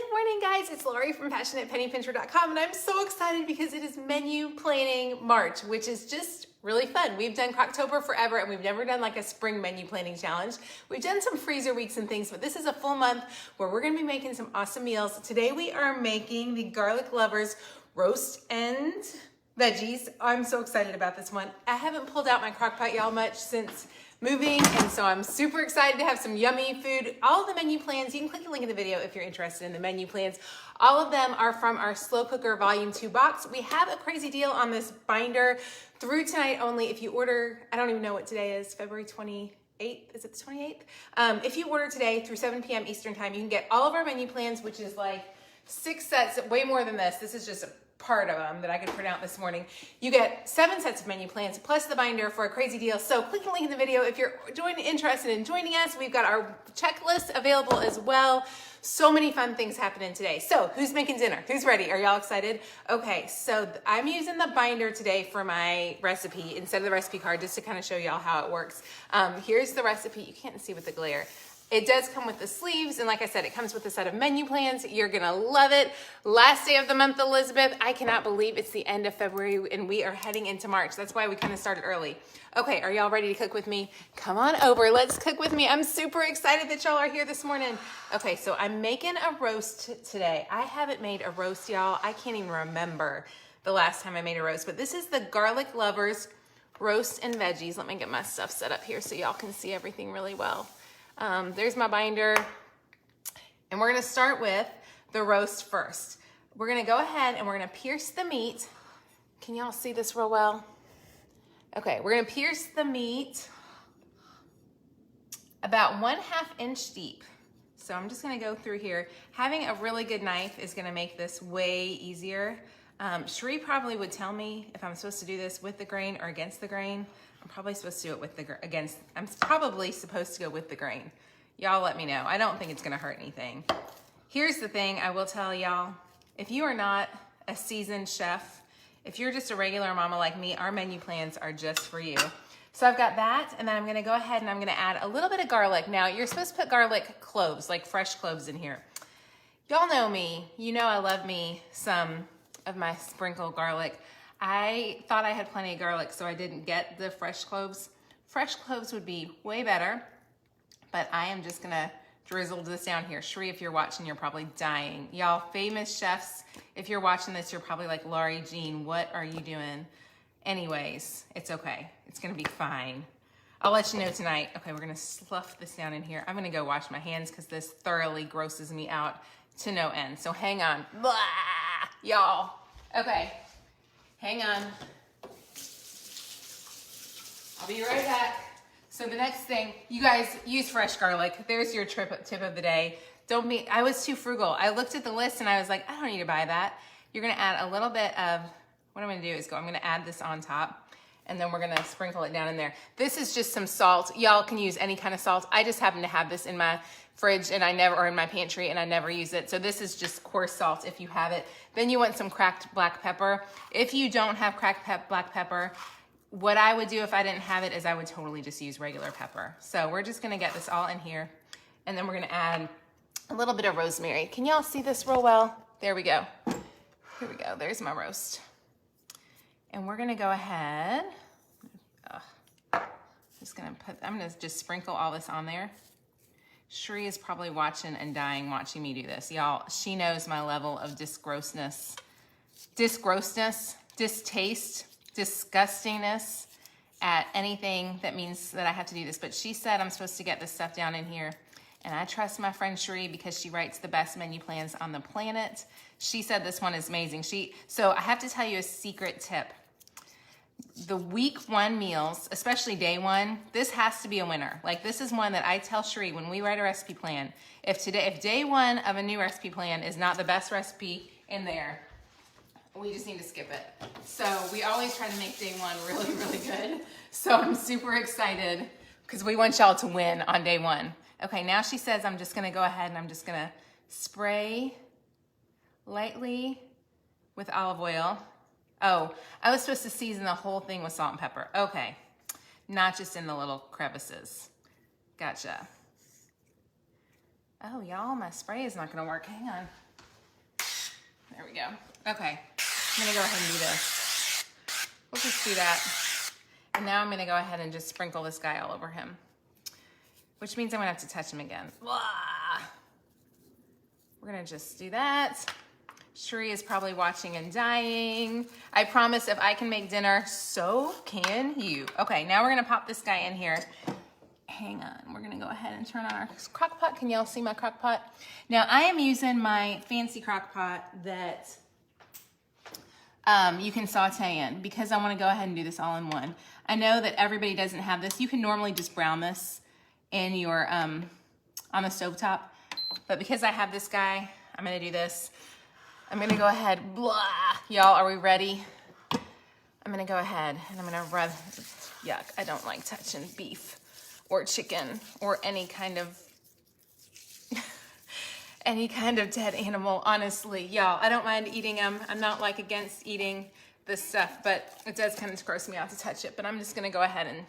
Good morning, guys. It's Lori from PassionatePennyPincher.com, and I'm so excited because it is Menu Planning March, which is just really fun. We've done Crocktober forever, and we've never done like a spring menu planning challenge. We've done some freezer weeks and things, but this is a full month where we're gonna be making some awesome meals. Today we are making the Garlic Lovers roast and veggies. I'm so excited about this one. I haven't pulled out my crock pot, y'all, much since moving, and so I'm super excited to have some yummy food. All of the menu plans, you can click the link in the video if you're interested in the menu plans. All of them are from our Slow Cooker Volume 2 box. We have a crazy deal on this binder through tonight only. If you order, I don't even know what today is, February 28th, is it the 28th? If you order today through 7 p.m. Eastern time, you can get all of our menu plans, which is like 6 sets, way more than this. This is just a part of them that I could print out this morning. You get 7 sets of menu plans plus the binder for a crazy deal. So click the link in the video if you're interested in joining us. We've got our checklist available as well. So many fun things happening today. So who's making dinner? Who's ready? Are y'all excited? Okay, so I'm using the binder today for my recipe instead of the recipe card, just to kind of show y'all how it works. Here's the recipe. You can't see with the glare. It does come with the sleeves, and like I said, it comes with a set of menu plans. You're gonna love it. Last day of the month, Elizabeth. I cannot believe it's the end of February and we are heading into March. That's why we kind of started early. Okay, are y'all ready to cook with me? Come on over, let's cook with me. I'm super excited that y'all are here this morning. Okay, so I'm making a roast today. I haven't made a roast, y'all. I can't even remember the last time I made a roast, but this is the Garlic Lovers roast and veggies. Let me get my stuff set up here so y'all can see everything really well. There's my binder, and we're gonna start with the roast first. We're gonna go ahead and we're gonna pierce the meat. Can y'all see this real well? Okay, we're gonna pierce the meat about 1/2 inch deep. So I'm just gonna go through here. Having a really good knife is gonna make this way easier. Sheree probably would tell me if I'm supposed to do this with the grain or against the grain. I'm probably supposed to do it with the I'm probably supposed to go with the grain. Y'all let me know. I don't think it's gonna hurt anything. Here's the thing I will tell y'all. If you are not a seasoned chef, if you're just a regular mama like me, our menu plans are just for you. So I've got that, and then I'm gonna go ahead and I'm gonna add a little bit of garlic. Now, you're supposed to put garlic cloves, like fresh cloves in here. Y'all know me. You know I love me some of my sprinkled garlic. I thought I had plenty of garlic, so I didn't get the fresh cloves. Fresh cloves would be way better, but I am just gonna drizzle this down here. Sheree, if you're watching, you're probably dying. Y'all famous chefs, if you're watching this, you're probably like, Laurie Jean, what are you doing? Anyways, it's okay. It's gonna be fine. I'll let you know tonight. Okay, we're gonna slough this down in here. I'm gonna go wash my hands because this thoroughly grosses me out to no end. So hang on, y'all. Okay. Hang on. I'll be right back. So the next thing, you guys use fresh garlic. There's your tip of the day. I was too frugal. I looked at the list and I was like, I don't need to buy that. You're gonna add a little bit of, what I'm gonna do is I'm gonna add this on top, and then we're gonna sprinkle it down in there. This is just some salt. Y'all can use any kind of salt. I just happen to have this in my fridge and or in my pantry, and I never use it. So this is just coarse salt if you have it. Then you want some cracked black pepper. If you don't have cracked black pepper, what I would do if I didn't have it is I would totally just use regular pepper. So we're just gonna get this all in here, and then we're gonna add a little bit of rosemary. Can y'all see this real well? There we go. Here we go, there's my roast. And we're gonna go ahead, I'm gonna just sprinkle all this on there. Sheree is probably watching and dying watching me do this. Y'all, she knows my level of distaste, disgustingness at anything that means that I have to do this. But she said I'm supposed to get this stuff down in here. And I trust my friend Sheree because she writes the best menu plans on the planet. She said this one is amazing. So I have to tell you a secret tip. The week 1 meals, especially day 1, this has to be a winner. Like, this is one that I tell Sheree when we write a recipe plan. If day 1 of a new recipe plan is not the best recipe in there, we just need to skip it. So we always try to make day 1 really, really good. So I'm super excited because we want y'all to win on day 1. Okay, now she says I'm just gonna go ahead and I'm just gonna spray lightly with olive oil. Oh, I was supposed to season the whole thing with salt and pepper. Okay, not just in the little crevices. Gotcha. Oh, y'all, my spray is not gonna work. Hang on. There we go. Okay, I'm gonna go ahead and do this. We'll just do that. And now I'm gonna go ahead and just sprinkle this guy all over him, which means I'm gonna have to touch him again. Blah. We're gonna just do that. Sheree is probably watching and dying. I promise if I can make dinner, so can you. Okay, now we're gonna pop this guy in here. Hang on, we're gonna go ahead and turn on our crock pot. Can y'all see my crock pot? Now I am using my fancy crock pot that you can saute in because I wanna go ahead and do this all in one. I know that everybody doesn't have this. You can normally just brown this in your, on the stovetop, but because I have this guy, I'm gonna do this. I'm gonna go ahead, blah. Y'all, are we ready? I'm gonna go ahead and I'm gonna rub, yuck, I don't like touching beef or chicken or any kind of dead animal, honestly. Y'all, I don't mind eating them. I'm not like against eating this stuff, but it does kind of gross me out to touch it. But I'm just gonna go ahead and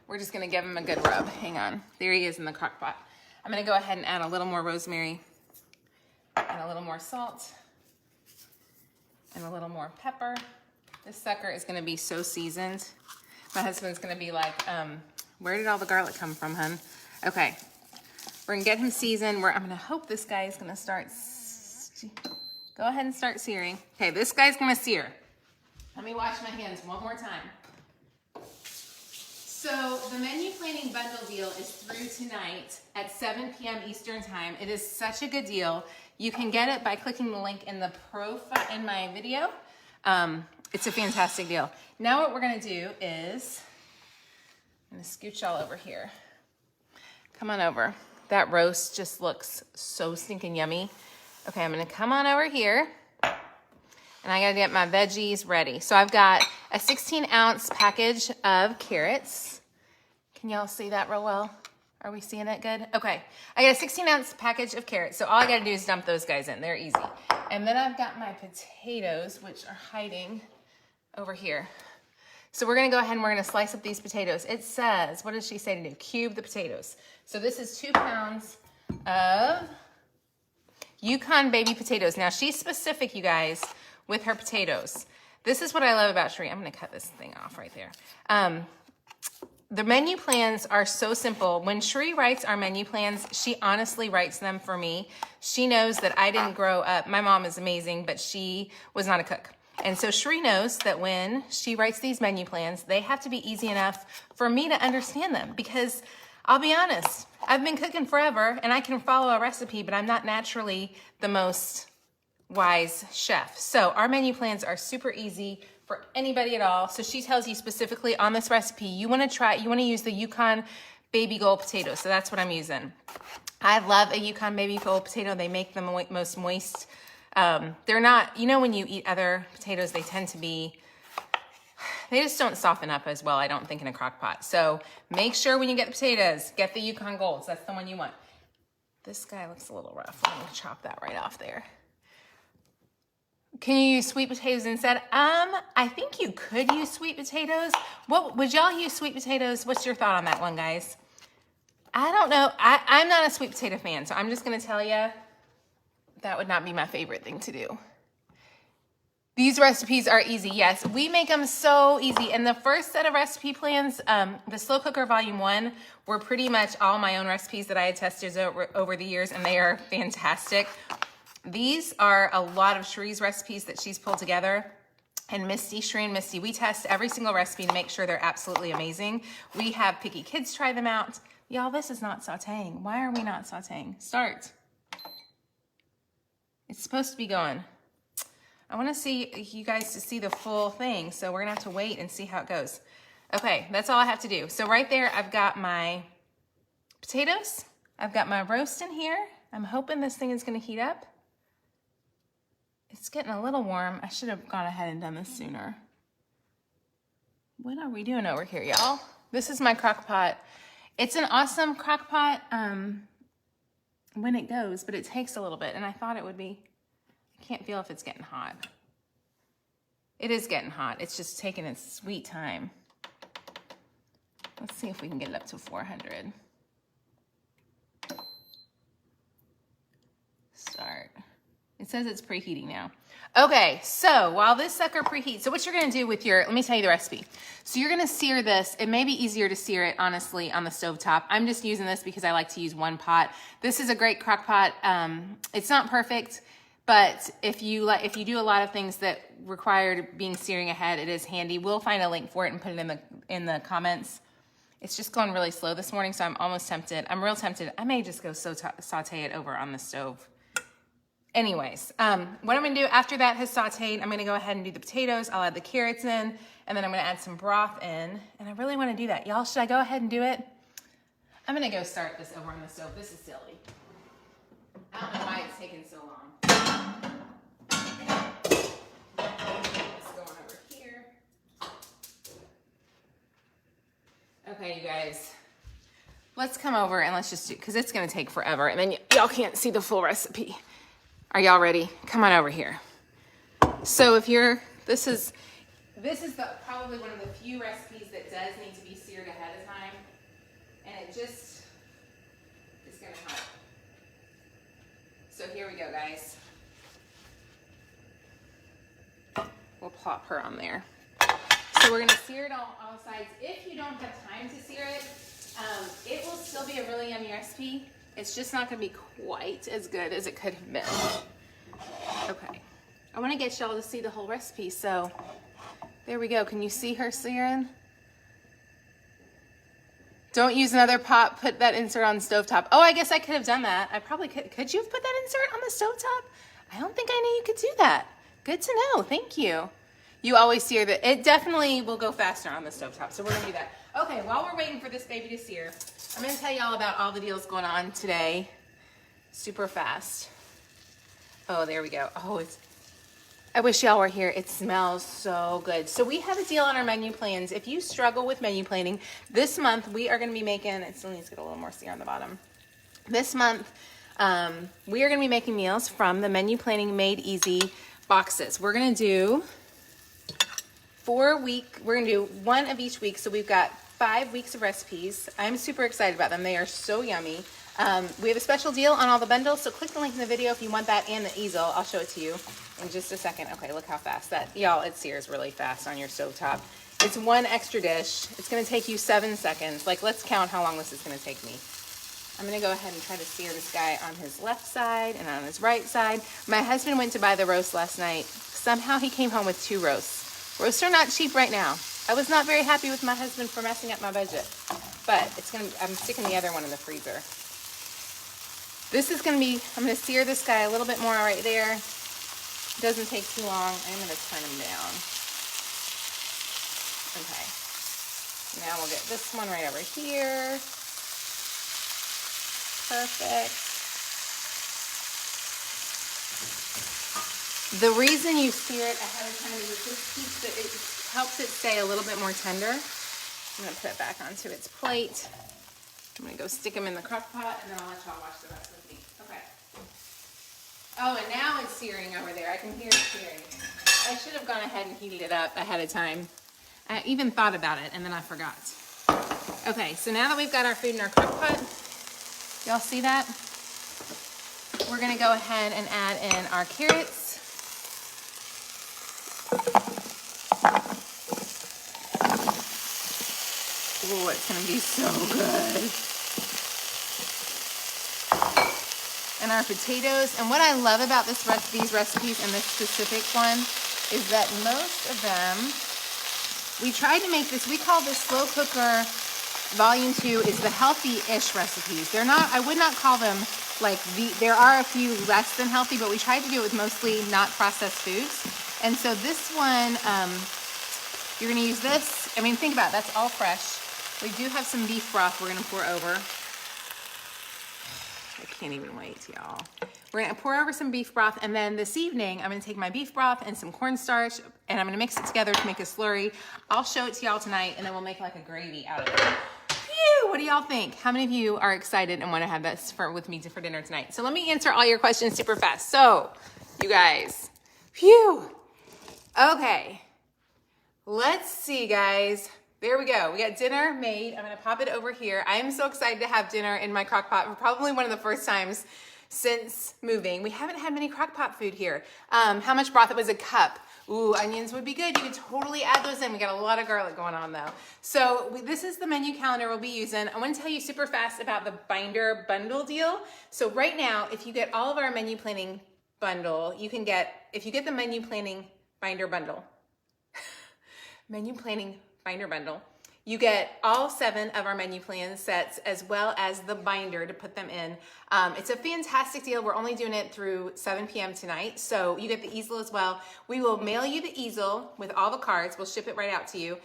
we're just gonna give him a good rub. Hang on, there he is in the crock pot. I'm gonna go ahead and add a little more rosemary and a little more salt and a little more pepper. This sucker is gonna be so seasoned. My husband's gonna be like, where did all the garlic come from, hun? Okay, we're gonna get him seasoned. I'm gonna hope this guy is gonna start, go ahead and start searing. Okay, this guy's gonna sear. Let me wash my hands one more time. So the menu planning bundle deal is through tonight at 7 p.m. Eastern time. It is such a good deal. You can get it by clicking the link in the profile in my video. It's a fantastic deal. Now what we're gonna do is, I'm gonna scooch all over here. Come on over. That roast just looks so stinking yummy. Okay, I'm gonna come on over here and I gotta get my veggies ready. So I've got a 16-ounce package of carrots. Can y'all see that real well? Are we seeing it good? Okay, I got a 16-ounce package of carrots. So all I gotta do is dump those guys in, they're easy. And then I've got my potatoes, which are hiding over here. So we're gonna go ahead and we're gonna slice up these potatoes. It says, what does she say to do? Cube the potatoes. So this is 2 pounds of Yukon baby potatoes. Now she's specific, you guys, with her potatoes. This is what I love about Sheree. I'm gonna cut this thing off right there. The menu plans are so simple. When Sheree writes our menu plans, she honestly writes them for me. She knows that I didn't grow up, my mom is amazing, but she was not a cook. And so Sheree knows that when she writes these menu plans, they have to be easy enough for me to understand them because I'll be honest, I've been cooking forever and I can follow a recipe, but I'm not naturally the most wise chef. So our menu plans are super easy for anybody at all. So she tells you specifically on this recipe, you wanna use the Yukon baby gold potato. So that's what I'm using. I love a Yukon baby gold potato. They make them most moist. They're not, you know, when you eat other potatoes, they tend to be, they just don't soften up as well, I don't think, in a crock pot. So make sure when you get the potatoes, get the Yukon Golds. That's the one you want. This guy looks a little rough. I'm gonna chop that right off there. Can you use sweet potatoes instead? I think you could use sweet potatoes. What would y'all use sweet potatoes? What's your thought on that one, guys? I don't know. I'm not a sweet potato fan, so I'm just gonna tell you that would not be my favorite thing to do. These recipes are easy. Yes, we make them so easy. And the first set of recipe plans, the Slow Cooker Volume 1, were pretty much all my own recipes that I had tested over the years, and they are fantastic. These are a lot of Sheree's recipes that she's pulled together. And Misty, Sheree and Misty, we test every single recipe to make sure they're absolutely amazing. We have picky kids try them out. Y'all, this is not sauteing. Why are we not sauteing? Start. It's supposed to be going. I want to see you guys to see the full thing, so we're gonna have to wait and see how it goes. Okay, that's all I have to do. So right there, I've got my potatoes. I've got my roast in here. I'm hoping this thing is gonna heat up. It's getting a little warm. I should have gone ahead and done this sooner. What are we doing over here, y'all? This is my crock pot. It's an awesome crock pot when it goes, but it takes a little bit, and I thought it would be. I can't feel if it's getting hot. It is getting hot. It's just taking its sweet time. Let's see if we can get it up to 400. It says it's preheating now. Okay, so while this sucker preheats, so what you're gonna do with your, let me tell you the recipe. So you're gonna sear this. It may be easier to sear it, honestly, on the stovetop. I'm just using this because I like to use one pot. This is a great crock pot. It's not perfect, but if you do a lot of things that require being searing ahead, it is handy. We'll find a link for it and put it in the comments. It's just going really slow this morning, so I'm almost tempted. I'm real tempted. I may just go saute it over on the stove. Anyways, what I'm gonna do after that has sauteed, I'm gonna go ahead and do the potatoes. I'll add the carrots in, and then I'm gonna add some broth in, and I really wanna do that. Y'all, should I go ahead and do it? I'm gonna go start this over on the stove. This is silly. I don't know why it's taking so long. Let's go on over here. Okay, you guys, let's come over and let's just do, because it's gonna take forever, and then y'all can't see the full recipe. Are y'all ready? Come on over here. So if you're, this is probably one of the few recipes that does need to be seared ahead of time. And it just is gonna help. So here we go, guys. We'll plop her on there. So we're gonna sear it on all sides. If you don't have time to sear it, it will still be a really yummy recipe. It's just not gonna be quite as good as it could have been. Okay, I wanna get y'all to see the whole recipe, so there we go. Can you see her searing? Don't use another pot, put that insert on the stovetop. Oh, I guess I could have done that. I probably could. Could you have put that insert on the stovetop? I don't think I knew you could do that. Good to know, thank you. You always sear that. It definitely will go faster on the stovetop, so we're gonna do that. Okay, while we're waiting for this baby to sear, I'm gonna tell y'all about all the deals going on today, super fast. Oh, there we go. Oh, I wish y'all were here. It smells so good. So we have a deal on our menu plans. If you struggle with menu planning, this month we are gonna be making, it still needs to get a little more sear on the bottom. This month, we are gonna be making meals from the Menu Planning Made Easy boxes. We're gonna do we're gonna do one of each week. So we've got 5 weeks of recipes. I'm super excited about them. They are so yummy. We have a special deal on all the bundles, so click the link in the video if you want that and the easel. I'll show it to you in just a second. Okay, look how fast that, y'all, it sears really fast on your stovetop. It's one extra dish. It's gonna take you 7 seconds. Like, let's count how long this is gonna take me. I'm gonna go ahead and try to sear this guy on his left side and on his right side. My husband went to buy the roast last night. Somehow he came home with 2 roasts. Roasts are not cheap right now. I was not very happy with my husband for messing up my budget, but I'm sticking the other one in the freezer. This is gonna be, I'm gonna sear this guy a little bit more right there. It doesn't take too long. I'm gonna turn him down. Okay. Now we'll get this one right over here. Perfect. The reason you sear it ahead of time is it just keeps it helps it stay a little bit more tender. I'm gonna put it back onto its plate. I'm gonna go stick them in the crock pot, and then I'll let y'all watch the rest with me. Okay. Oh, and now it's searing over there. I can hear it searing. I should have gone ahead and heated it up ahead of time. I even thought about it, and then I forgot. Okay, so now that we've got our food in our crock pot, y'all see that? We're gonna go ahead and add in our carrots. Oh, it's gonna be so good. And our potatoes. And what I love about these recipes and this specific one is that most of them, we tried to make this, we call this slow cooker volume 2 is the healthy-ish recipes. They're not, I would not call them like there are a few less than healthy, but we tried to do it with mostly not processed foods. And so this one, you're gonna use this. I mean, think about it, that's all fresh. We do have some beef broth we're gonna pour over. I can't even wait, y'all. We're gonna pour over some beef broth, and then this evening, I'm gonna take my beef broth and some cornstarch, and I'm gonna mix it together to make a slurry. I'll show it to y'all tonight, and then we'll make like a gravy out of it. Phew, what do y'all think? How many of you are excited and wanna have this with me for dinner tonight? So let me answer all your questions super fast. So, you guys, phew. Okay, let's see, guys. There we go. We got dinner made. I'm gonna pop it over here. I am so excited to have dinner in my crock pot for probably one of the first times since moving. We haven't had many crock-pot food here. How much broth? It was a cup. Ooh, onions would be good. You could totally add those in. We got a lot of garlic going on though. So this is the menu calendar we'll be using. I want to tell you super fast about the binder bundle deal. So right now, if you get all of our menu planning bundle, you can get, if you get the menu planning binder bundle, menu planning binder bundle, you get all 7 of our menu plan sets as well as the binder to put them in. It's a fantastic deal. We're only doing it through 7 p.m. tonight. So you get the easel as well. We will mail you the easel with all the cards. We'll ship it right out to you.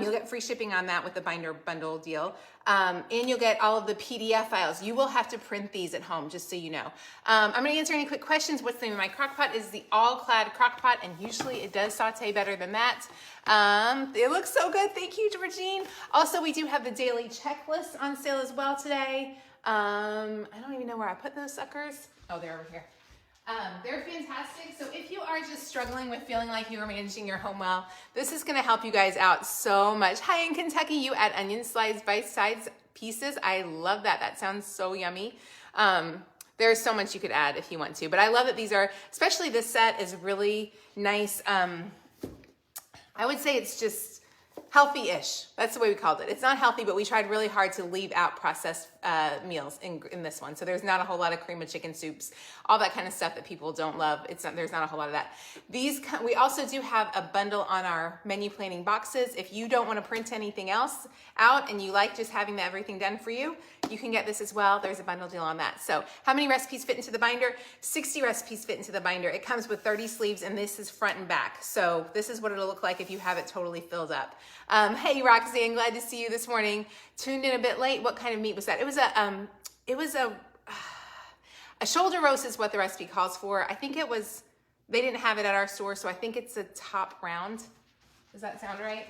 You'll get free shipping on that with the binder bundle deal. And you'll get all of the PDF files. You will have to print these at home, just so you know. I'm gonna answer any quick questions. What's the name of my crock pot? Is the all-clad crock pot, and usually it does saute better than that. It looks so good. Thank you, Georgine. Also, we do have the daily checklist on sale as well today. I don't even know where I put those suckers. Oh, they're over here. They're fantastic. So if you are just struggling with feeling like you are managing your home well, this is gonna help you guys out so much. Hi, in Kentucky, you add onion slices, bite-sized pieces. I love that. That sounds so yummy. There's so much you could add if you want to, but I love that these are, especially this set is really nice. I would say it's just healthy-ish. That's the way we called it. It's not healthy, but we tried really hard to leave out processed meals in this one. So there's not a whole lot of cream of chicken soups, all that kind of stuff that people don't love. There's not a whole lot of that. We also do have a bundle on our menu planning boxes. If you don't want to print anything else out and you like just having everything done for you, you can get this as well. There's a bundle deal on that. So how many recipes fit into the binder? 60 recipes fit into the binder. It comes with 30 sleeves, and this is front and back. So this is what it'll look like if you have it totally filled up. Hey, Roxanne, glad to see you this morning. Tuned in a bit late. What kind of meat was that? It was a shoulder roast is what the recipe calls for. I think they didn't have it at our store, so I think it's a top round. Does that sound right?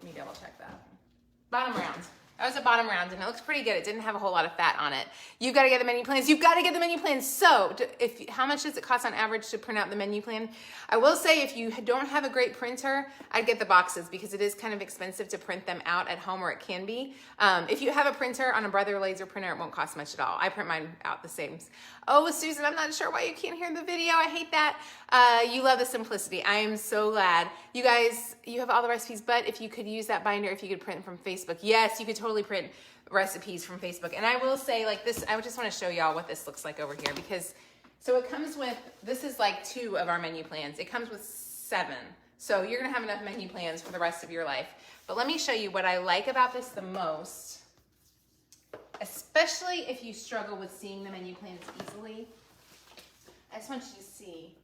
Let me double check that. Bottom round. That was a bottom round, and it looks pretty good. It didn't have a whole lot of fat on it. You've got to get the menu plans. You've got to get the menu plans. So how much does it cost on average to print out the menu plan? I will say if you don't have a great printer, I'd get the boxes because it is kind of expensive to print them out at home, or it can be. If you have a printer on a Brother Laser printer, it won't cost much at all. I print mine out the same. Oh, Susan, I'm not sure why you can't hear the video. I hate that. You love the simplicity. I am so glad. You guys, you have all the recipes, but if you could use that binder, if you could print from Facebook. Yes, you could totally print recipes from Facebook. And I will say like this, I just want to show y'all what this looks like over here because, so it comes with, this is like 2 of our menu plans. It comes with 7. So you're going to have enough menu plans for the rest of your life. But let me show you what I like about this the most, especially if you struggle with seeing the menu plans easily. I just want you to see.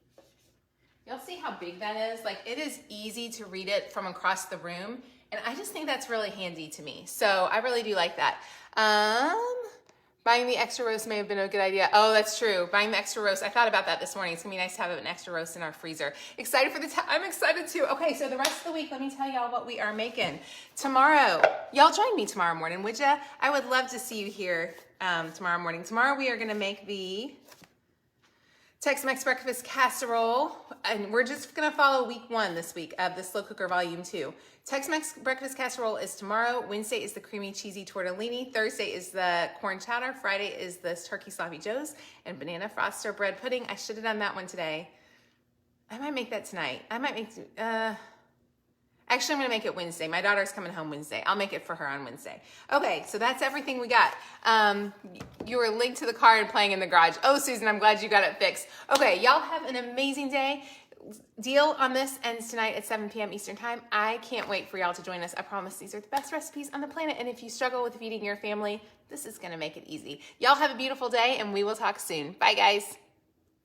Y'all see how big that is? Like it is easy to read it from across the room. And I just think that's really handy to me. So I really do like that. Buying the extra roast may have been a good idea. Oh, that's true. Buying the extra roast. I thought about that this morning. It's gonna be nice to have an extra roast in our freezer. Excited for I'm excited too. Okay, so the rest of the week, let me tell y'all what we are making. Tomorrow, y'all join me tomorrow morning, would ya? I would love to see you here tomorrow morning. Tomorrow we are gonna make the Tex-Mex breakfast casserole, and we're just gonna follow week 1 this week of the Slow Cooker Volume 2. Tex-Mex breakfast casserole is tomorrow. Wednesday is the creamy cheesy tortellini. Thursday is the corn chowder. Friday is the turkey sloppy joes and banana froster bread pudding. I should have done that one today. I might make that tonight. I might make, actually I'm gonna make it Wednesday. My daughter's coming home Wednesday. I'll make it for her on Wednesday. Okay, so that's everything we got. You were linked to the car and playing in the garage. Oh, Susan, I'm glad you got it fixed. Okay, y'all have an amazing day. Deal on this ends tonight at 7 p.m. Eastern time. I can't wait for y'all to join us. I promise these are the best recipes on the planet. And if you struggle with feeding your family, this is gonna make it easy. Y'all have a beautiful day and we will talk soon. Bye guys.